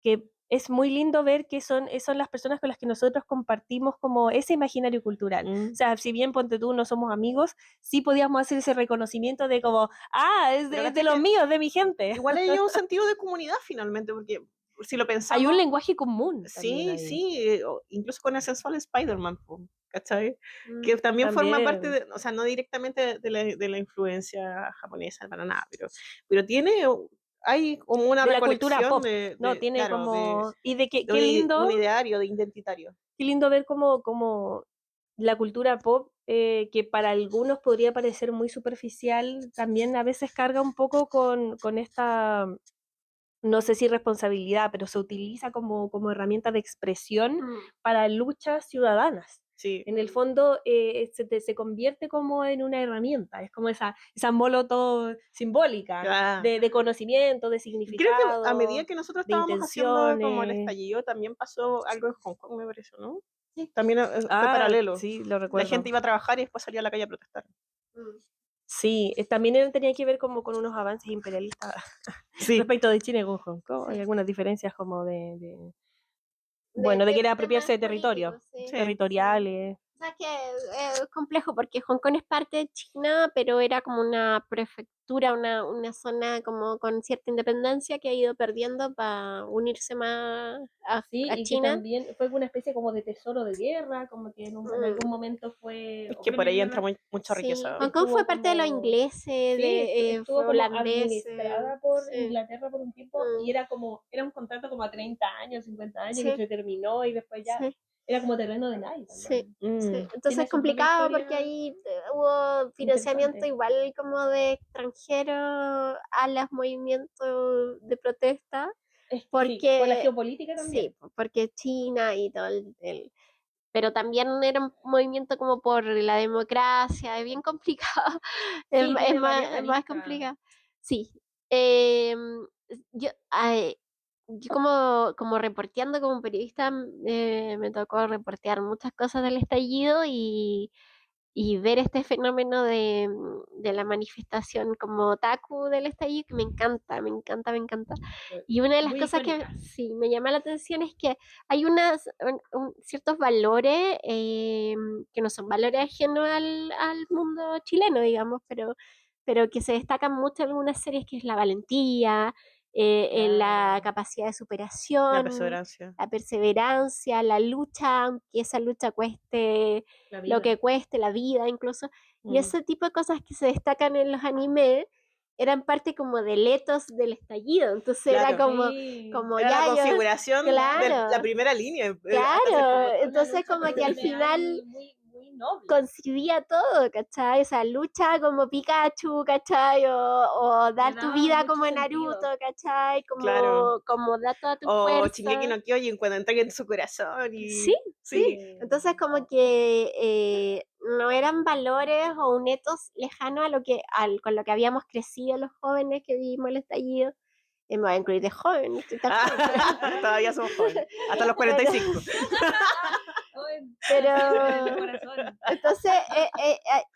S1: que es muy lindo ver que son las personas con las que nosotros compartimos como ese imaginario cultural. O sea, si bien ponte tú no somos amigos, sí podíamos hacer ese reconocimiento de como,
S2: Pero
S1: es de
S2: ¿cachai
S1: los
S2: que
S1: míos, de mi gente.
S2: igual hay un sentido de comunidad finalmente, porque si lo
S1: Hay un
S2: pensamos,
S1: lenguaje común también
S2: sí,
S1: ahí.
S2: sí, incluso con el sensual Spider-Man, po, ¿cachai? Que también forma parte
S1: También.
S2: de, o sea, no directamente de la influencia japonesa para nada, pero tiene, hay como una
S1: De la cultura
S2: recolección
S1: pop, ¿no? Tiene
S2: claro,
S1: como... Y de
S2: de
S1: qué
S2: un
S1: lindo
S2: ideario, de identitario.
S1: qué lindo ver como la cultura pop, que para algunos podría parecer muy superficial, también a veces carga un poco con esta, no sé si responsabilidad, pero se utiliza como herramienta de expresión para luchas ciudadanas.
S2: Sí,
S1: En el fondo se convierte como en una herramienta, es como esa molotov simbólica
S2: claro.
S1: de conocimiento, de
S2: Y creo que a medida
S1: significado,
S2: que nosotros
S1: de
S2: estábamos haciendo como el
S1: intenciones.
S2: estallido, también pasó algo en Hong Kong, me pareció, ¿no? Sí. También fue
S1: Ah,
S2: paralelo.
S1: sí, lo
S2: La gente
S1: recuerdo.
S2: iba a trabajar y después salía a la calle a protestar.
S1: Sí, también tenía que ver como con unos avances imperialistas
S2: Sí,
S1: respecto de China y con Hong Kong. Hay
S3: Sí.
S1: algunas diferencias como bueno, de querer apropiarse de territorios
S3: sí.
S2: sí.
S1: territoriales.
S3: O sea, que es complejo porque Hong Kong es parte de China, pero era como una prefectura, una zona como con cierta independencia que ha ido perdiendo para unirse más
S1: Sí,
S3: a
S1: y que
S3: China.
S1: también fue una especie como de tesoro de guerra, como que en
S3: Mm,
S1: algún momento fue,
S2: Es
S1: o
S2: que por
S1: premio de
S2: ahí entra
S1: guerra,
S2: mucha
S3: sí,
S2: riqueza.
S3: Hong Kong
S1: estuvo
S3: fue parte de los
S1: como,
S3: ingleses,
S1: sí, estuvo
S3: fue
S1: como
S3: holandeses.
S1: administrada por
S3: Sí,
S1: Inglaterra por un tiempo y
S3: mm,
S1: era un contrato como a 30 años, 50 años que
S3: sí,
S1: se terminó y después ya
S3: sí.
S1: era como terreno de nadie
S3: Sí,
S1: también.
S3: sí.
S2: Mm,
S1: Tiene
S3: Entonces es
S1: su propia
S3: complicado porque
S1: historia
S3: ahí hubo financiamiento
S1: interesante.
S3: igual como de extranjeros a los movimientos de protesta,
S1: Sí, por la
S3: porque
S1: geopolítica también.
S3: sí, porque China y todo pero también era un movimiento como por la democracia, es bien complicado,
S1: Sí, tiene varias
S3: es más
S1: aristas.
S3: complicado. Sí. Em, yo, ay, yo como reporteando como periodista me tocó reportear muchas cosas del estallido y ver este fenómeno de la manifestación como otaku del estallido que me encanta, me encanta, me encanta. Y una de las
S1: Muy
S3: cosas que
S1: icónica.
S3: sí me llama la atención es que hay ciertos valores que no son valores ajenos al mundo chileno, digamos, pero que se destacan mucho en algunas series, que es la valentía, en la
S1: Claro.
S3: capacidad de
S2: la
S3: superación,
S2: perseverancia.
S3: la perseverancia, la lucha, aunque esa lucha cueste
S1: La
S3: lo
S1: vida.
S3: que cueste, la vida incluso, y
S2: Mm.
S3: ese tipo de cosas que se destacan en los animes eran parte como del ethos del estallido, entonces era
S2: Claro.
S3: como,
S1: Sí.
S3: como
S2: Era la
S3: ya yo,
S2: configuración de la
S3: claro,
S2: primera línea. Hasta
S3: claro,
S1: Una
S3: entonces
S1: lucha
S3: como
S1: por
S3: que
S1: un
S3: al
S1: ideal
S3: final
S1: muy, muy noble.
S3: coincidía todo, ¿cachai? Esa lucha como Pikachu, ¿cachai? O dar tu
S1: daba
S3: vida
S1: mucho
S3: como
S1: sentido.
S3: Naruto, ¿cachai?
S2: Claro.
S3: Como dar toda tu
S2: O
S3: fuerza.
S2: Shingeki no Kyojin cuando entra en su corazón y...
S3: Sí, sí. Entonces como que no eran valores o un ethos lejano a con lo que habíamos crecido los jóvenes que vivimos el estallido. Me voy a incluir de joven, estoy tan joven.
S2: Todavía somos jóvenes. Hasta los 45.
S3: Pero
S1: El corazón.
S3: entonces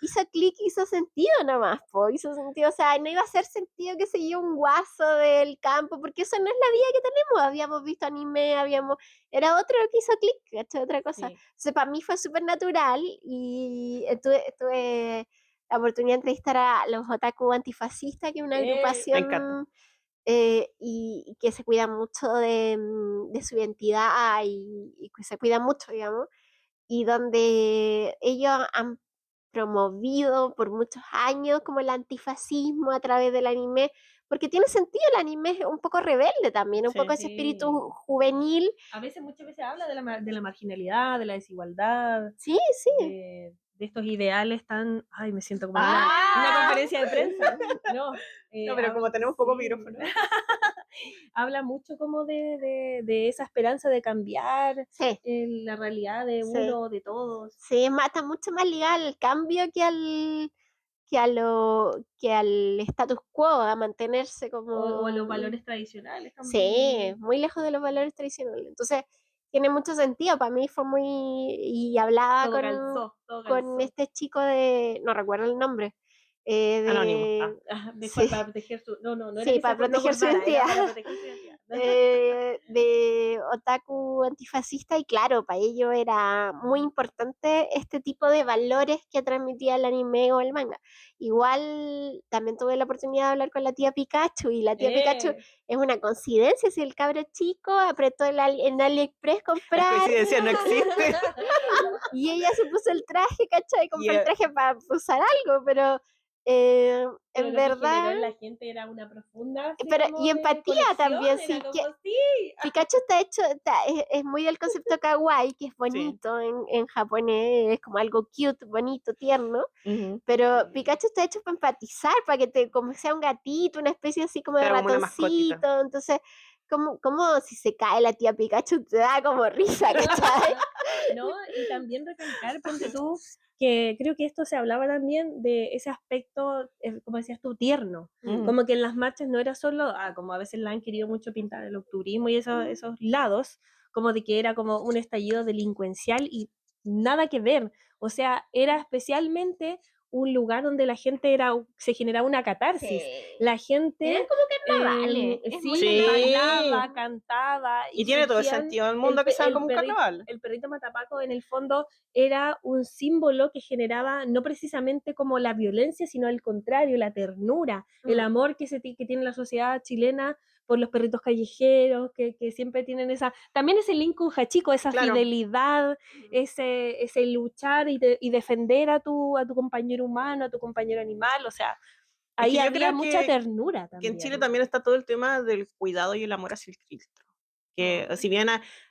S3: hizo clic, hizo sentido nomás, hizo sentido, o sea, no iba a hacer sentido que se yo un guaso del campo, porque eso no es la vida que tenemos, habíamos visto anime, era otro que hizo clic, ¿cachai? Otra cosa.
S1: Sí.
S3: Entonces para mí fue súper natural y tuve la oportunidad de entrevistar a los Otaku Antifascistas, que es una
S2: Me
S3: agrupación
S2: encanta.
S3: y que se cuidan mucho de su identidad y que se cuidan mucho, digamos, y donde ellos han promovido por muchos años como el antifascismo a través del anime, porque tiene sentido, el anime es un poco rebelde también, un
S2: Sí.
S3: poco ese espíritu juvenil.
S1: Muchas veces habla de la marginalidad, de la desigualdad,
S3: Sí, sí.
S1: de estos ideales tan... Ay, me siento como en una conferencia de prensa. No,
S2: No, pero como tenemos poco micrófono.
S1: Habla mucho como de esa esperanza de cambiar
S3: Sí,
S1: la realidad de
S3: Sí.
S1: uno, de todos.
S3: sí, está mucho más ligado al cambio que al status quo, a mantenerse como...
S1: O a los valores tradicionales
S3: Sí,
S1: también.
S3: muy lejos de los valores tradicionales. Entonces, tiene mucho sentido. Para mí fue muy... Y hablaba
S1: Todo calzó, todo
S3: con
S1: calzó.
S3: este chico no recuerdo el nombre.
S2: Anónimo.
S3: Sí,
S1: Para proteger su... No era
S3: sí,
S1: que
S3: para
S1: no
S3: proteger
S1: por
S3: su
S1: nada, era
S3: identidad.
S1: para proteger su identidad.
S3: De otaku antifascista y claro, para ello era muy importante este tipo de valores que transmitía el anime o el manga. Igual también tuve la oportunidad de hablar con la tía Pikachu y la tía Pikachu es una coincidencia si el cabro chico apretó en AliExpress
S2: Las
S3: comprar
S2: coincidencias no existen.
S3: y ella se puso el traje, ¿cachai? Compró el traje para usar algo, pero
S1: Pero
S3: en
S1: lo que generó
S3: verdad...
S1: en la gente era una profunda así
S3: Pero,
S1: como
S3: y
S1: de
S3: empatía
S1: conexión,
S3: también,
S1: era
S3: sí,
S1: como,
S3: que
S1: sí.
S3: Pikachu está hecho, es muy del concepto kawaii, que es bonito en japonés, es como algo cute, bonito, tierno,
S2: Ujú.
S3: pero
S1: Sí.
S3: Pikachu está hecho para empatizar, para que como sea un gatito, una especie así como de
S2: Claro, como una mascotita.
S3: ratoncito, entonces, como si se cae la tía Pikachu, te da como risa, ¿cachai?
S1: ¿No? Y también recalcar, ponte tú, que creo que esto se hablaba también de ese aspecto, como decías tú, tierno.
S2: Ujú.
S1: Como que en las marchas no era solo, como a veces la han querido mucho pintar el octubrismo y esos lados, como de que era como un estallido delincuencial y nada que ver. O sea, era especialmente un lugar donde la gente se generaba una catarsis. La gente
S3: Eran como carnavales, es muy
S2: Sí.
S1: bailaba, cantaba
S2: Y tiene todo el
S1: surgían
S2: sentido del mundo que sean como un
S1: perrito,
S2: carnaval.
S1: el perrito matapaco en el fondo era un símbolo que generaba no precisamente como la violencia, sino al contrario, la ternura, el amor que tiene la sociedad chilena por los perritos callejeros, que siempre tienen también ese link con Hachiko, esa
S2: Claro.
S1: fidelidad, ese luchar y defender a tu compañero humano, a tu compañero animal, o sea, ahí
S2: yo
S1: había
S2: creo
S1: mucha
S2: que
S1: ternura también.
S2: en Chile también está todo el tema del cuidado y el amor hacia el quiltro. Que si bien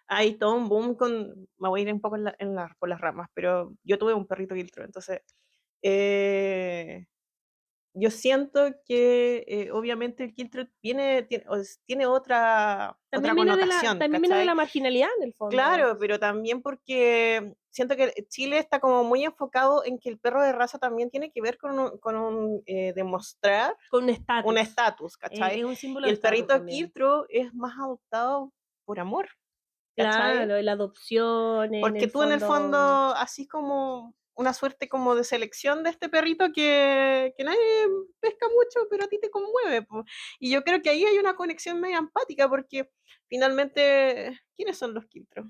S2: hay todo un boom me voy a ir un poco por las ramas, pero yo tuve un perrito quiltro, entonces yo siento que obviamente el quiltro tiene otra connotación,
S1: también viene de
S2: ¿cachai?
S1: la marginalidad en el fondo.
S2: Claro, pero también porque siento que Chile está como muy enfocado en que el perro de raza también tiene que ver con demostrar
S1: con
S2: un estatus, ¿cachai?
S1: es un símbolo
S2: Y
S1: de
S2: el
S1: estatus
S2: perrito
S1: también.
S2: quiltro es más adoptado por amor, ¿cachai?
S1: Claro, la adopción,
S2: Porque tú en el fondo, así como una suerte como de selección de este perrito que nadie pesca mucho, pero a ti te conmueve, po. Y yo creo que ahí hay una conexión media empática, porque finalmente, ¿quiénes son los quiltros?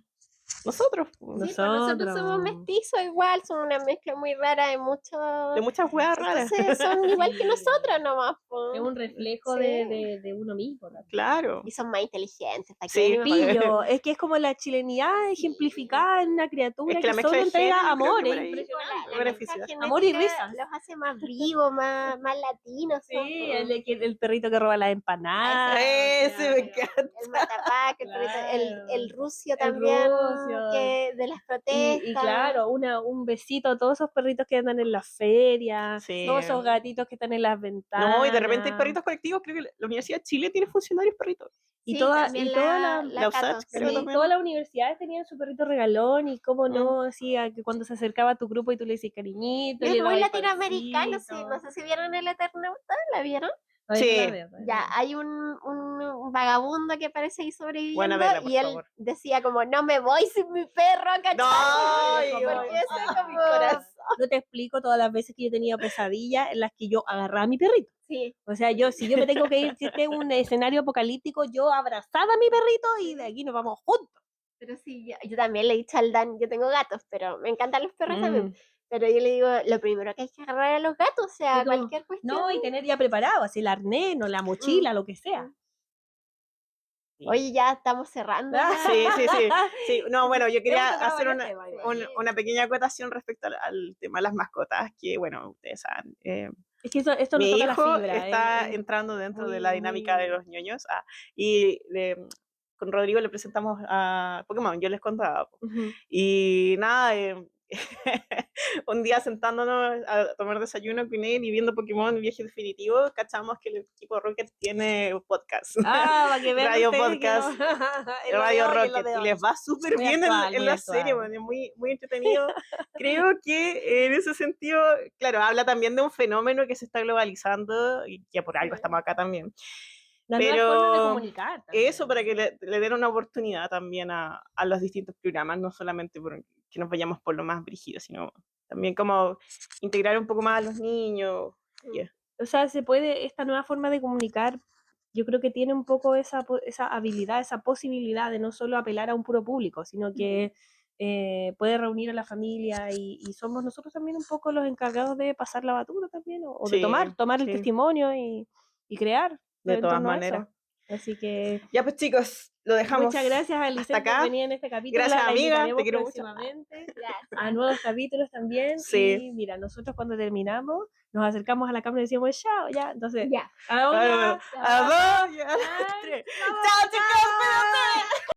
S2: Nosotros,
S3: Sí, pues nosotros somos mestizos igual, somos una mezcla muy rara de muchos.
S2: de muchas huevas raras.
S3: Entonces son igual que
S1: Sí.
S3: nosotros nomás, po.
S1: Es un reflejo
S3: Sí.
S1: de uno mismo. ¿no?
S2: Claro.
S3: Y son más inteligentes. ¿para
S2: Sí,
S3: qué venimos?
S1: Pillo, es que es como la chilenidad ejemplificada en una criatura
S2: Es que la
S1: que
S2: mezcla
S1: solo
S2: de
S1: entrega
S2: genes, yo creo
S1: amor,
S2: que
S1: es
S2: por ahí
S1: impresionante.
S3: La
S2: beneficia.
S3: mezcla
S1: Amor y
S3: genética
S1: risas.
S3: los hace más vivos, más latinos.
S1: Sí, el perrito que roba las empanadas.
S2: Ese me
S1: claro.
S2: encanta.
S3: El matapaca, el rucio también,
S1: rucio.
S3: que de las protestas.
S1: Y claro, un besito a todos esos perritos que andan en las ferias,
S2: Sí.
S1: todos esos gatitos que están en las ventanas.
S2: No, y de repente hay perritos colectivos. Creo que la Universidad de Chile tiene funcionarios perritos.
S1: Y
S3: Sí,
S1: toda,
S3: también
S1: y toda
S2: la USACH,
S3: Cato,
S2: creo
S3: sí.
S2: también.
S1: todas las universidades tenían su perrito regalón y cómo no, hacía que cuando se acercaba a tu grupo y tú le decías cariñito.
S3: Y
S1: le
S3: es muy
S1: dabas
S3: latinoamericano, sí.
S1: pancito.
S3: No sé si vieron El Eternauta, ¿la vieron?
S1: Ay,
S2: Sí.
S1: no la veo,
S3: Ya, hay un vagabundo que aparece ahí sobreviviendo
S2: Buena verla, por
S3: y él
S2: favor.
S3: decía como, no me voy sin mi perro, ¿cachai?
S2: No,
S3: porque
S2: ay,
S3: eso es
S2: mi
S3: como...
S2: corazón.
S1: No te explico todas las veces que yo he tenido pesadillas en las que yo agarraba a mi perrito.
S3: Sí,
S1: O sea, si yo me tengo que ir, si este es un escenario apocalíptico, yo abrazada a mi perrito y de aquí nos vamos juntos.
S3: pero sí, yo también le he dicho al Dan, yo tengo gatos, pero me encantan los perros también.
S2: Mm.
S3: Pero yo le digo, lo primero que hay que agarrar a los gatos, o sea,
S1: Sí, como-
S3: cualquier cuestión.
S1: No, y tener ya preparado, así el arnés, no, la mochila, lo que sea.
S3: Oye, ya estamos cerrando.
S2: Sí. No, bueno, yo quería
S1: tocado
S2: hacer
S1: varios temas igual.
S2: una pequeña acotación respecto al tema de las mascotas, que bueno, ustedes saben,
S1: Es que esto
S2: mi
S1: nos toca la
S2: hijo
S1: fibra.
S2: está entrando dentro de la dinámica de
S1: muy-
S2: los ñoños, y con Rodrigo le presentamos a Pokémon, yo les contaba.
S1: Ujú.
S2: Y nada, un día sentándonos a tomar desayuno con él y viendo Pokémon Viaje Definitivo, cachamos que el equipo Rocket tiene un podcast.
S1: Para que vean
S2: Radio
S1: ustedes que
S2: Podcast,
S1: no- en lo de
S2: Radio
S1: hoy, en lo
S2: Rocket,
S1: de
S2: y
S1: hoy.
S2: les va súper
S1: Muy
S2: bien
S1: actual,
S2: en
S1: muy
S2: la
S1: actual.
S2: serie, bueno, es muy, muy entretenido. Creo que en ese sentido, claro, habla también de un fenómeno que se está globalizando y que por algo estamos acá también.
S1: Las nuevas formas de
S2: Pero
S1: comunicar. también.
S2: eso para que le den una oportunidad también a los distintos programas, no solamente que nos vayamos por lo más brígido, sino también como integrar un poco más a los niños. Yeah.
S1: O sea, esta nueva forma de comunicar, yo creo que tiene un poco esa habilidad, esa posibilidad de no solo apelar a un puro público, sino que puede reunir a la familia y somos nosotros también un poco los encargados de pasar la batuta también, o de
S2: Sí,
S1: tomar el
S2: sí.
S1: testimonio y crear.
S2: De
S1: en
S2: todas
S1: torno a
S2: maneras.
S1: eso. Así que
S2: Ya pues chicos, lo dejamos.
S1: muchas gracias a
S2: hasta
S1: Alicia por
S2: acá.
S1: venir en este capítulo.
S2: Gracias,
S1: la
S2: amiga, te
S1: invitaremos
S2: quiero mucho.
S1: próximamente a nuevos capítulos también.
S2: Sí.
S1: Y mira, nosotros cuando terminamos nos acercamos a la cámara y decimos chao, ya. Entonces,
S3: Ya.
S1: ahora,
S2: A dos, ya.
S1: Bye.
S2: Tres. Chao chicos, cuídense.